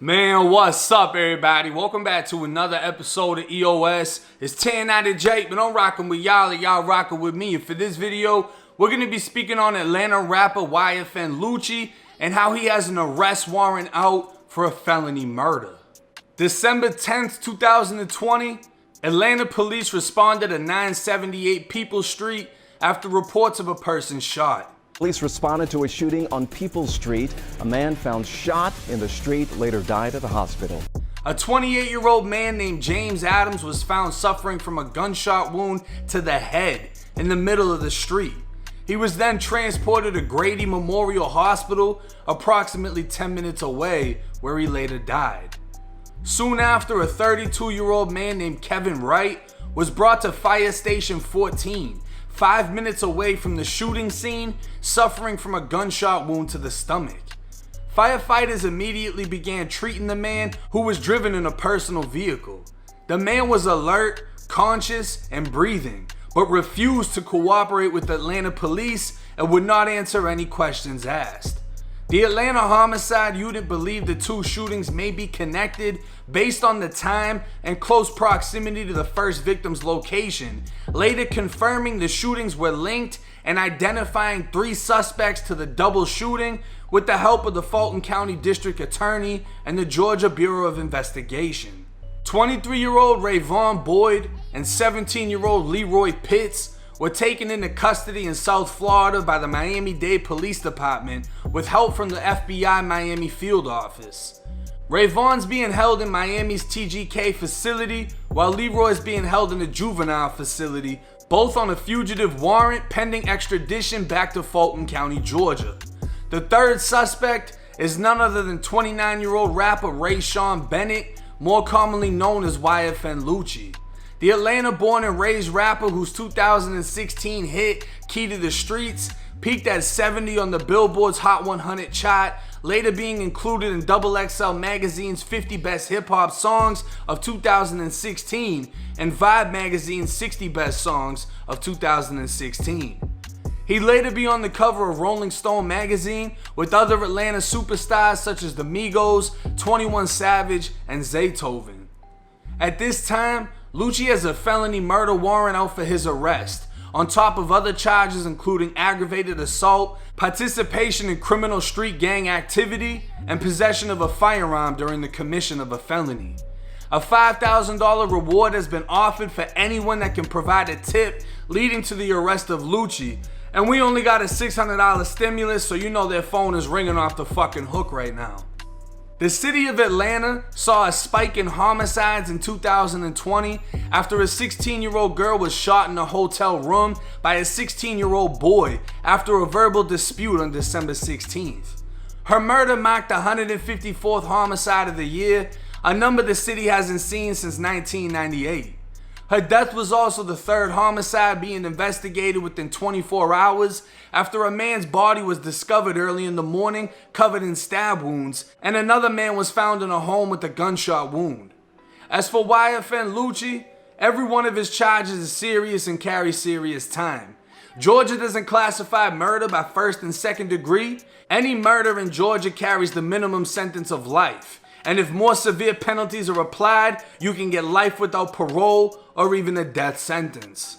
Man, what's up, everybody? Welcome back to another episode of EOS. It's 10 out of Jake, but I'm rocking with y'all and y'all rocking with me. And for this video, we're going to be speaking on Atlanta rapper Yfn Lucci and how he has an arrest warrant out for a felony murder. December 10th, 2020, Atlanta police responded at 978 Peoples Street after reports of a person shot. Police responded to a shooting on Peoples Street. A man found shot in the street later died at a hospital. A 28-year-old man named James Adams was found suffering from a gunshot wound to the head in the middle of the street. He was then transported to Grady Memorial Hospital, approximately 10 minutes away, where he later died. Soon after, a 32-year-old man named Kevin Wright was brought to Fire Station 14, 5 minutes away from the shooting scene, suffering from a gunshot wound to the stomach. Firefighters immediately began treating the man, who was driven in a personal vehicle. The man was alert, conscious, and breathing, but refused to cooperate with Atlanta police and would not answer any questions asked. The Atlanta homicide unit believed the two shootings may be connected based on the time and close proximity to the first victim's location, later confirming the shootings were linked and identifying 3 suspects to the double shooting with the help of the Fulton County District Attorney and the Georgia Bureau of Investigation. 23-year-old Rayvon Boyd and 17-year-old Leroy Pitts were taken into custody in South Florida by the Miami-Dade Police Department with help from the FBI Miami field office. Rayvon's being held in Miami's TGK facility, while Leroy's being held in a juvenile facility, both on a fugitive warrant pending extradition back to Fulton County, Georgia. The third suspect is none other than 29-year-old rapper Rayshawn Bennett, more commonly known as Yfn Lucci. The Atlanta-born and raised rapper, whose 2016 hit Key to the Streets peaked at 70 on the Billboard's Hot 100 chart, later being included in XXL Magazine's 50 Best Hip Hop Songs of 2016 and Vibe Magazine's 60 Best Songs of 2016. He'd later be on the cover of Rolling Stone magazine with other Atlanta superstars such as the Migos, 21 Savage, and Zaytoven. At this time, Lucci has a felony murder warrant out for his arrest, on top of other charges including aggravated assault, participation in criminal street gang activity, and possession of a firearm during the commission of a felony. A $5,000 reward has been offered for anyone that can provide a tip leading to the arrest of Lucci, and we only got a $600 stimulus, so you know their phone is ringing off the fucking hook right now. The city of Atlanta saw a spike in homicides in 2020 after a 16-year-old girl was shot in a hotel room by a 16-year-old boy after a verbal dispute on December 16th. Her murder marked the 154th homicide of the year, a number the city hasn't seen since 1998. Her death was also the third homicide being investigated within 24 hours after a man's body was discovered early in the morning covered in stab wounds, and another man was found in a home with a gunshot wound. As for Yfn Lucci, every one of his charges is serious and carries serious time. Georgia doesn't classify murder by first and second degree. Any murder in Georgia carries the minimum sentence of life. And if more severe penalties are applied, you can get life without parole or even a death sentence.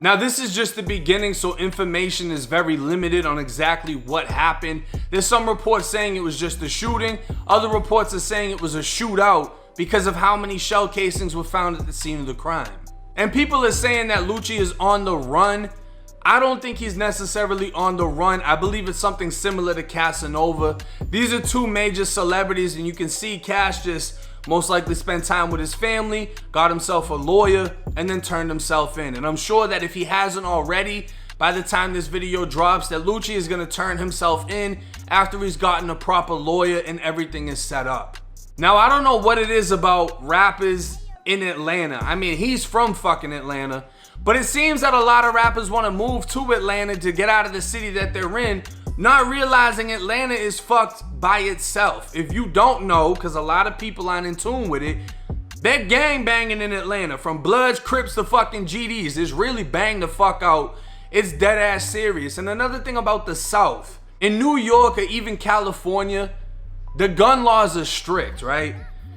Now, this is just the beginning, so information is very limited on exactly what happened. There's some reports saying it was just a shooting. Other reports are saying it was a shootout because of how many shell casings were found at the scene of the crime. And people are saying that Lucci is on the run. I don't think he's necessarily on the run. I believe it's something similar to Casanova. These are two major celebrities, and you can see Cash just most likely spent time with his family, got himself a lawyer, and then turned himself in. And I'm sure that if he hasn't already, by the time this video drops, that Lucci is going to turn himself in after he's gotten a proper lawyer and everything is set up. Now, I don't know what it is about rappers in Atlanta. I mean, he's from fucking Atlanta. But it seems that a lot of rappers want to move to Atlanta to get out of the city that they're in, not realizing Atlanta is fucked by itself. If you don't know, because a lot of people aren't in tune with it, they're gang banging in Atlanta. From Bloods, Crips to fucking GDs. It's really bang the fuck out. It's dead ass serious. And another thing about the South, in New York or even California, the gun laws are strict, right?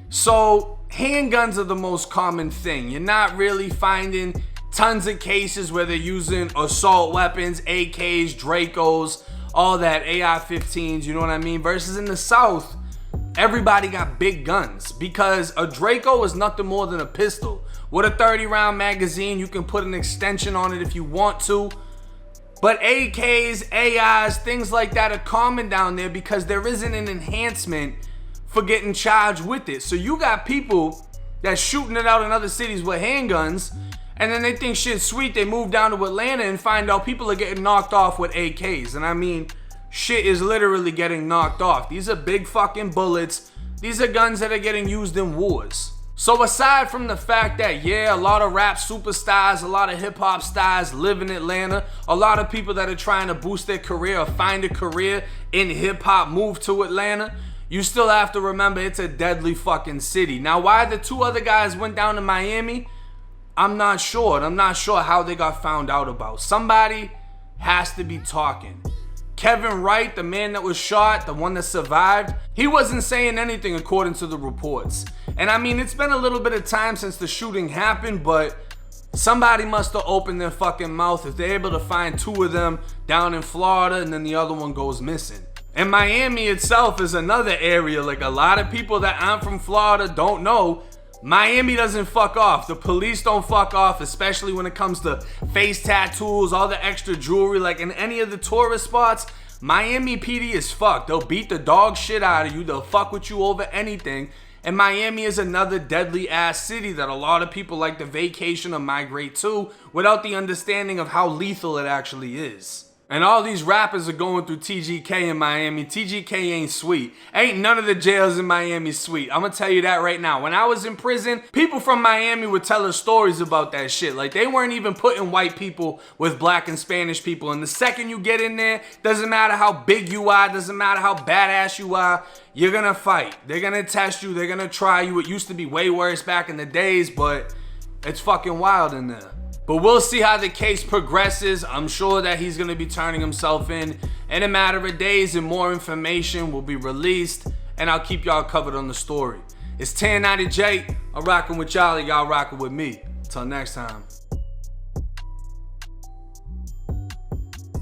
So handguns are the most common thing. You're not really finding tons of cases where they're using assault weapons, AKs, Dracos, all that, AR-15s, you know what I mean? Versus in the South, everybody got big guns because a Draco is nothing more than a pistol. With a 30-round magazine, you can put an extension on it if you want to. But AKs, AIs, things like that are common down there because there isn't an enhancement for getting charged with it. So you got people that's shooting it out in other cities with handguns, and then they think shit's sweet. They move down to Atlanta and find out people are getting knocked off with AKs. And I mean, shit is literally getting knocked off. These are big fucking bullets. These are guns that are getting used in wars. So aside from the fact that, yeah, a lot of rap superstars, a lot of hip hop stars live in Atlanta, a lot of people that are trying to boost their career or find a career in hip hop move to Atlanta, you still have to remember it's a deadly fucking city. Now, why the two other guys went down to Miami, I'm not sure. And I'm not sure how they got found out about. Somebody has to be talking. Kevin Wright, the man that was shot, the one that survived, he wasn't saying anything according to the reports. And I mean, it's been a little bit of time since the shooting happened, but somebody must have opened their fucking mouth if they're able to find two of them down in Florida and then the other one goes missing. And Miami itself is another area, like a lot of people that aren't from Florida don't know, Miami doesn't fuck off. The police don't fuck off, especially when it comes to face tattoos, all the extra jewelry, like in any of the tourist spots. Miami PD is fucked. They'll beat the dog shit out of you. They'll fuck with you over anything. And Miami is another deadly ass city that a lot of people like to vacation or migrate to without the understanding of how lethal it actually is. And all these rappers are going through TGK in Miami. TGK ain't sweet. Ain't none of the jails in Miami sweet. I'm gonna tell you that right now. When I was in prison, people from Miami would tell us stories about that shit. Like, they weren't even putting white people with black and Spanish people. And the second you get in there, doesn't matter how big you are, doesn't matter how badass you are, you're gonna fight. They're gonna test you, they're gonna try you. It used to be way worse back in the days, but it's fucking wild in there. But we'll see how the case progresses. I'm sure that he's going to be turning himself in a matter of days, and more information will be released, and I'll keep y'all covered on the story. It's 1090J. I'm rocking with y'all, y'all rocking with me. Till next time.